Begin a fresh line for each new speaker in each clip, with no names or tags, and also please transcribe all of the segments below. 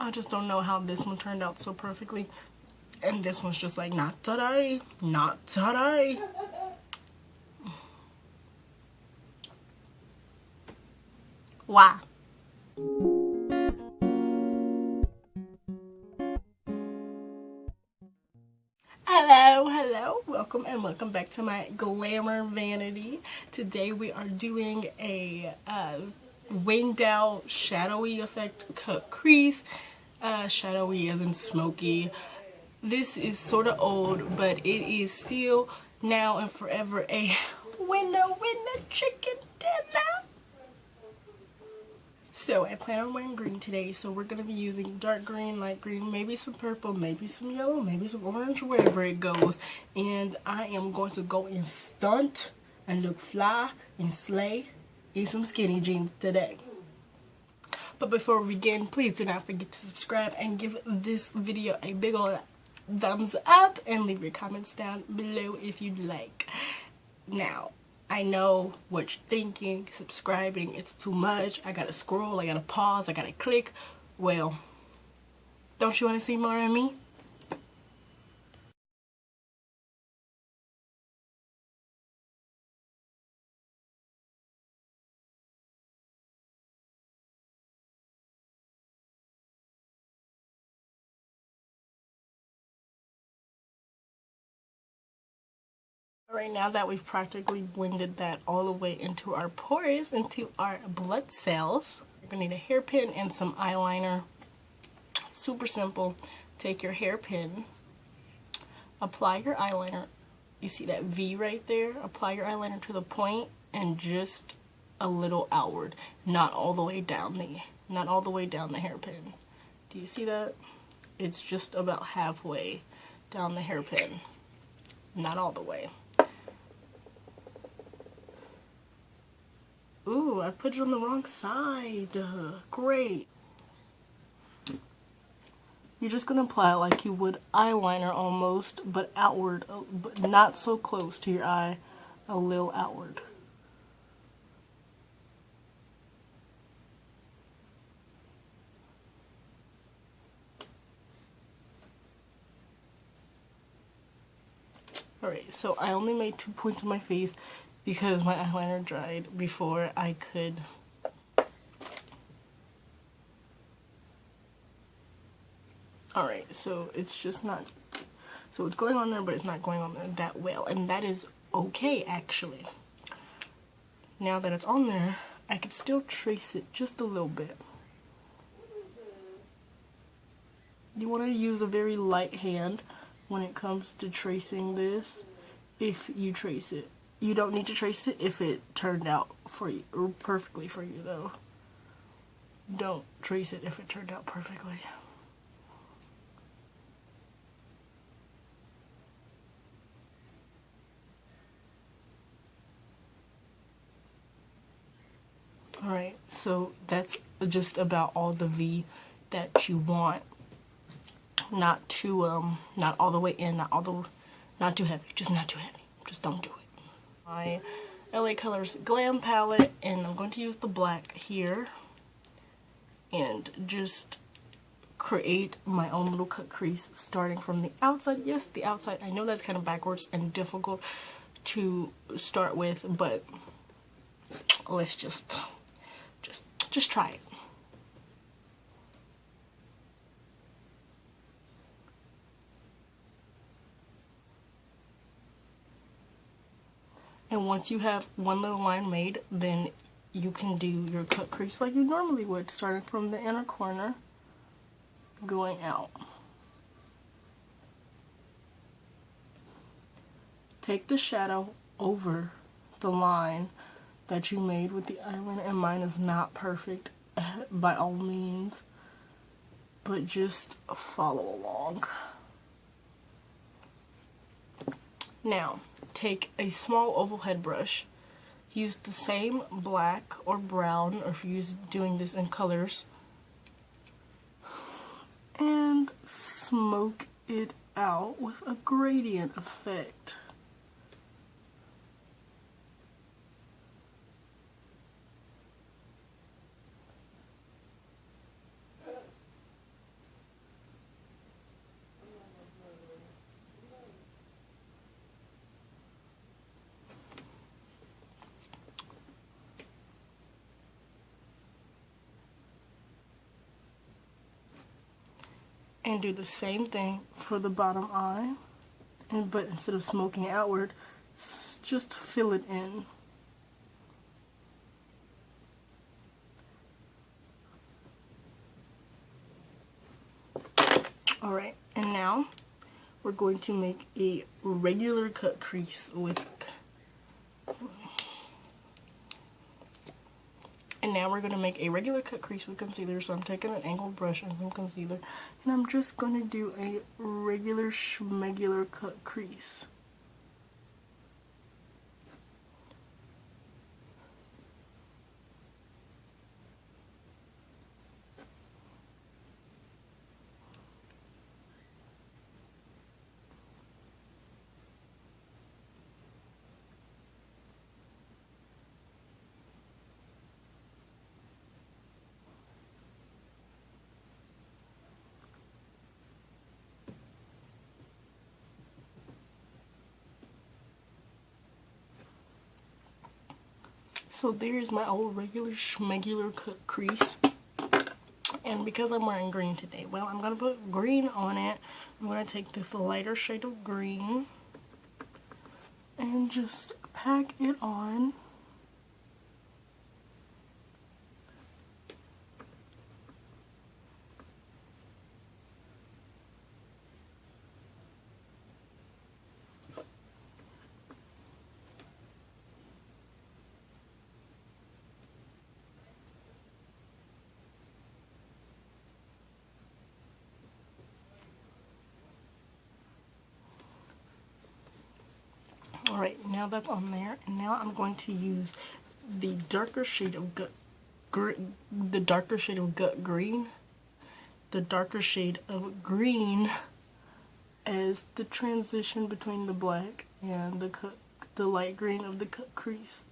I just don't know how this one turned out so perfectly. And this one's just like, not today. Not today. Why? Hello, welcome back to my Glamour Vanity. Today we are doing a winged out shadowy effect cut crease. Shadowy as in smoky. This is sort of old, but it is still now and forever a winner chicken dinner. So I plan on wearing green today, so we're going to be using dark green, light green, maybe some purple, maybe some yellow, maybe some orange, wherever it goes. And I am going to go and stunt and look fly and slay in some skinny jeans today. But before we begin, please do not forget to subscribe and give this video a big ol' thumbs up and leave your comments down below if you'd like. Now, I know what you're thinking, subscribing, it's too much, I gotta scroll, I gotta pause, I gotta click. Well, don't you want to see more of me? Right now that we've practically blended that all the way into our pores, into our blood cells, you're gonna need a hairpin and some eyeliner. Super simple. Take your hairpin, apply your eyeliner. You see that V right there? Apply your eyeliner to the point and just a little outward, not all the way down the hairpin. Do you see that? It's just about halfway down the hairpin, not all the way. Ooh, I put it on the wrong side. Great. You're just gonna apply it like you would eyeliner almost, but outward, but not so close to your eye, a little outward. Alright, so I only made 2 points on my face because my eyeliner dried before I could alright, so it's just not, so it's going on there, but it's not going on there that well, and that is okay actually. Now that it's on there, I could still trace it just a little bit. You want to use a very light hand when it comes to tracing this, if you trace it. You don't need to trace it if it turned out for you, or perfectly for you though. Don't trace it if it turned out perfectly. Alright, so that's just about all the V that you want. Not too, not all the way in, not too heavy, just not too heavy. Just don't do it. My LA Colors Glam palette, and I'm going to use the black here and just create my own little cut crease starting from the outside. Yes, the outside. I know that's kind of backwards and difficult to start with, but let's just try it. And once you have one little line made, then you can do your cut crease like you normally would, starting from the inner corner, going out. Take the shadow over the line that you made with the eyeliner, and mine is not perfect by all means, but just follow along. Now, take a small oval head brush, use the same black or brown, or if you're doing this in colors, and smoke it out with a gradient effect. And do the same thing for the bottom eye, but instead of smoking it outward, just fill it in. Alright, and now we're going to make a regular cut crease with concealer. So I'm taking an angled brush and some concealer, and I'm just going to do a regular schmegular cut crease. So there's my old regular schmegular cut crease. And because I'm wearing green today, well, I'm going to put green on it. I'm going to take this lighter shade of green and just pack it on. Alright, now that's on there, and now I'm going to use the darker shade of gut green, the darker shade as the transition between the black and the light green of the cut crease.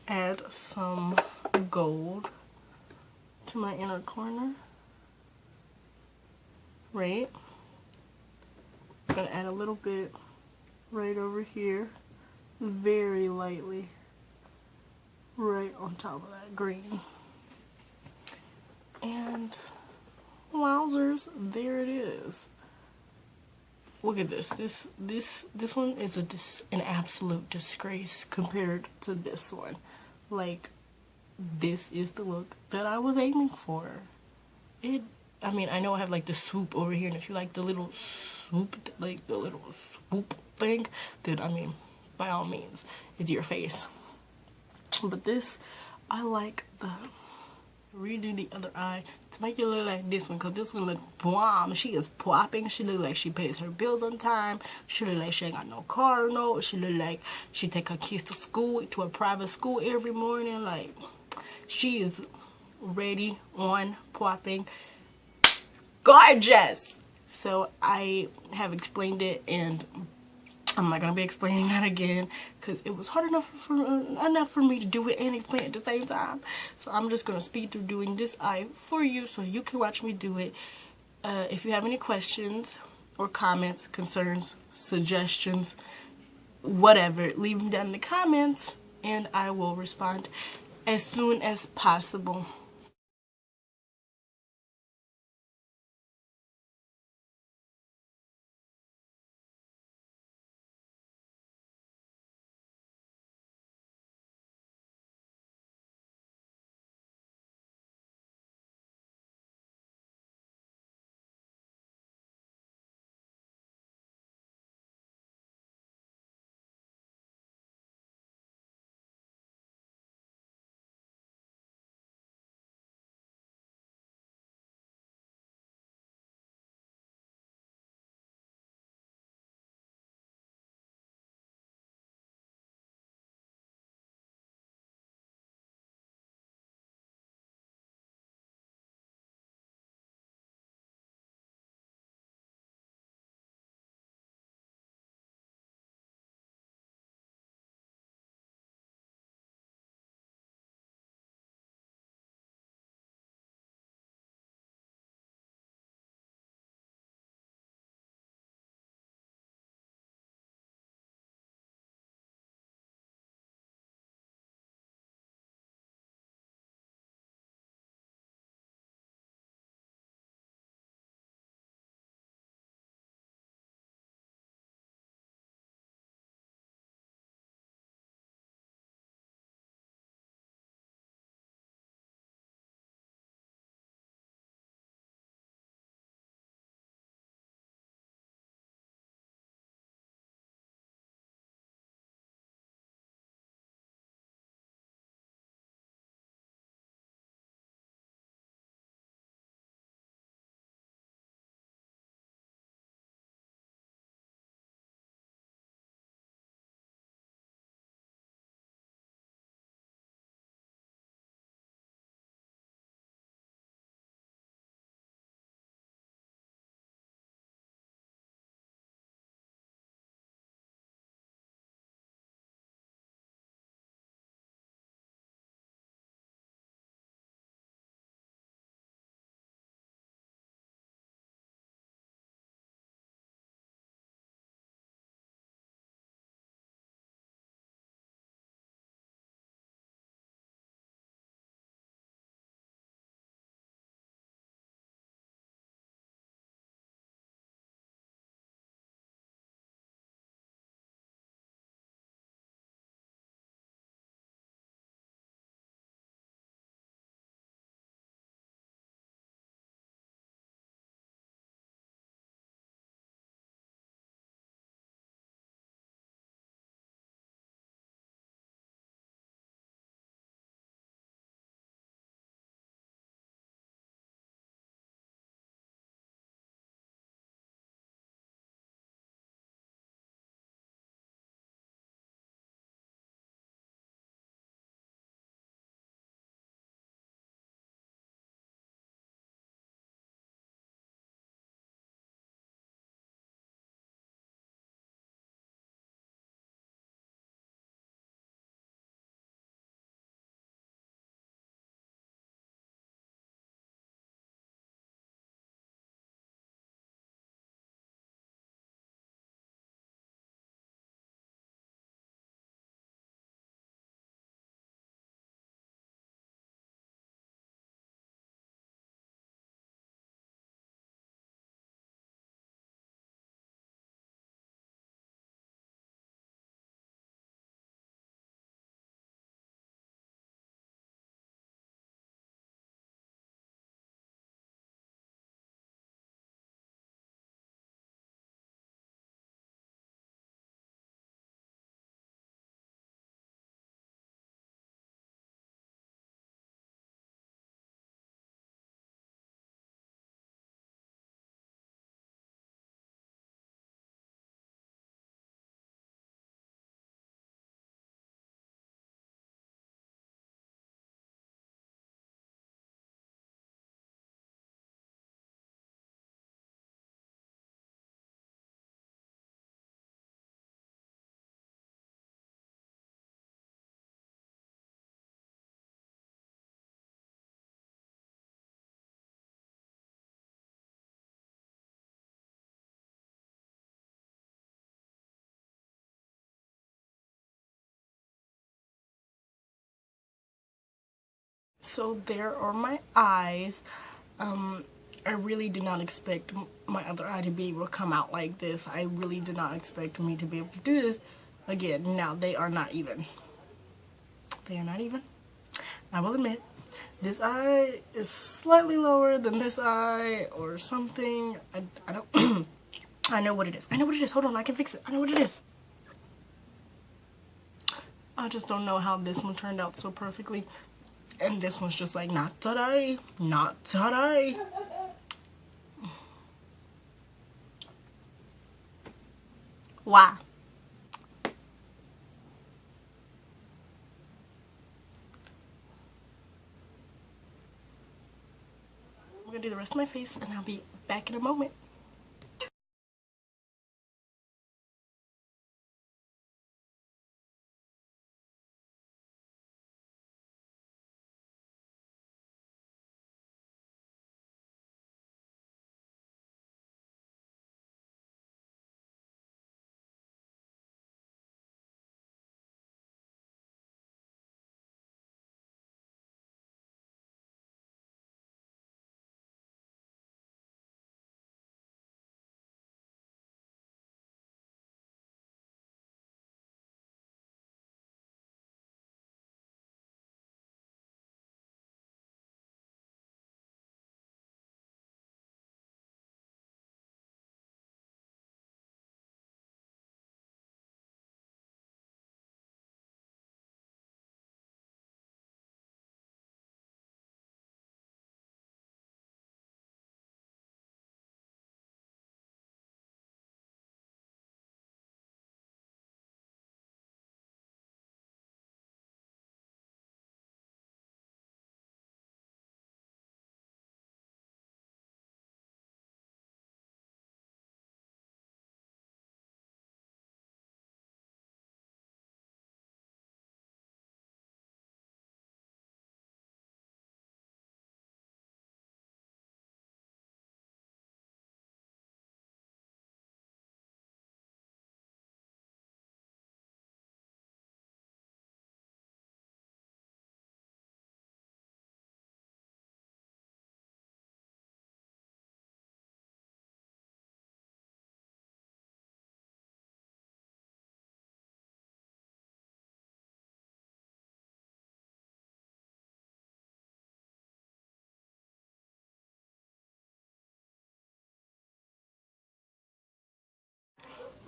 Add some gold to my inner corner, right? I'm gonna add a little bit right over here, very lightly, right on top of that green. And wowzers, there it is. Look at this. This one is an absolute disgrace compared to this one. Like, this is the look that I was aiming for. I mean, I know I have like the swoop over here, and if you like the little swoop, thing, then I mean, by all means, it's your face. But this, I like the redo the other eye to make it look like this one, because this one look bomb. She is popping. She look like she pays her bills on time. She look like she ain't got no car note. She look like she take her kids to school, to a private school every morning. Like, she is ready, on, popping, gorgeous. So I have explained it, and I'm not gonna be explaining that again because it was hard enough for me to do it and explain it at the same time. So I'm just gonna speed through doing this eye for you so you can watch me do it. If you have any questions or comments, concerns, suggestions, whatever, leave them down in the comments and I will respond as soon as possible. so there are my eyes. I really did not expect my other eye to be able to come out like this. I really did not expect me to be able to do this. Again, now they are not even. They are not even. I will admit, this eye is slightly lower than this eye or something. I don't. I know what it is. I know what it is. Hold on, I can fix it. I know what it is. I just don't know how this one turned out so perfectly. And this one's just like, not today. Not today. Why? I'm gonna do the rest of my face and I'll be back in a moment.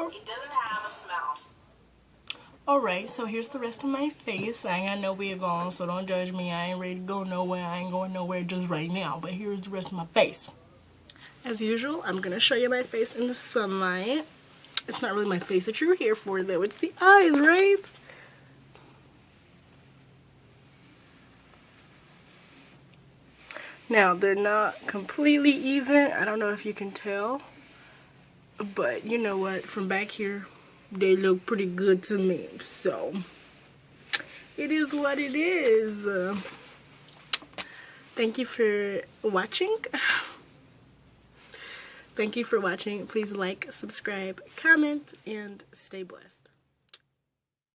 It doesn't have a smell.
Alright, so here's the rest of my face. I ain't got no wig on, so don't judge me. I ain't ready to go nowhere. I ain't going nowhere just right now. But here's the rest of my face. As usual, I'm going to show you my face in the sunlight. It's not really my face that you're here for, though. It's the eyes, right? Now, they're not completely even. I don't know if you can tell. But you know what? From back here, they look pretty good to me. So, it is what it is. Thank you for watching. Thank you for watching. Please like, subscribe, comment, and stay blessed.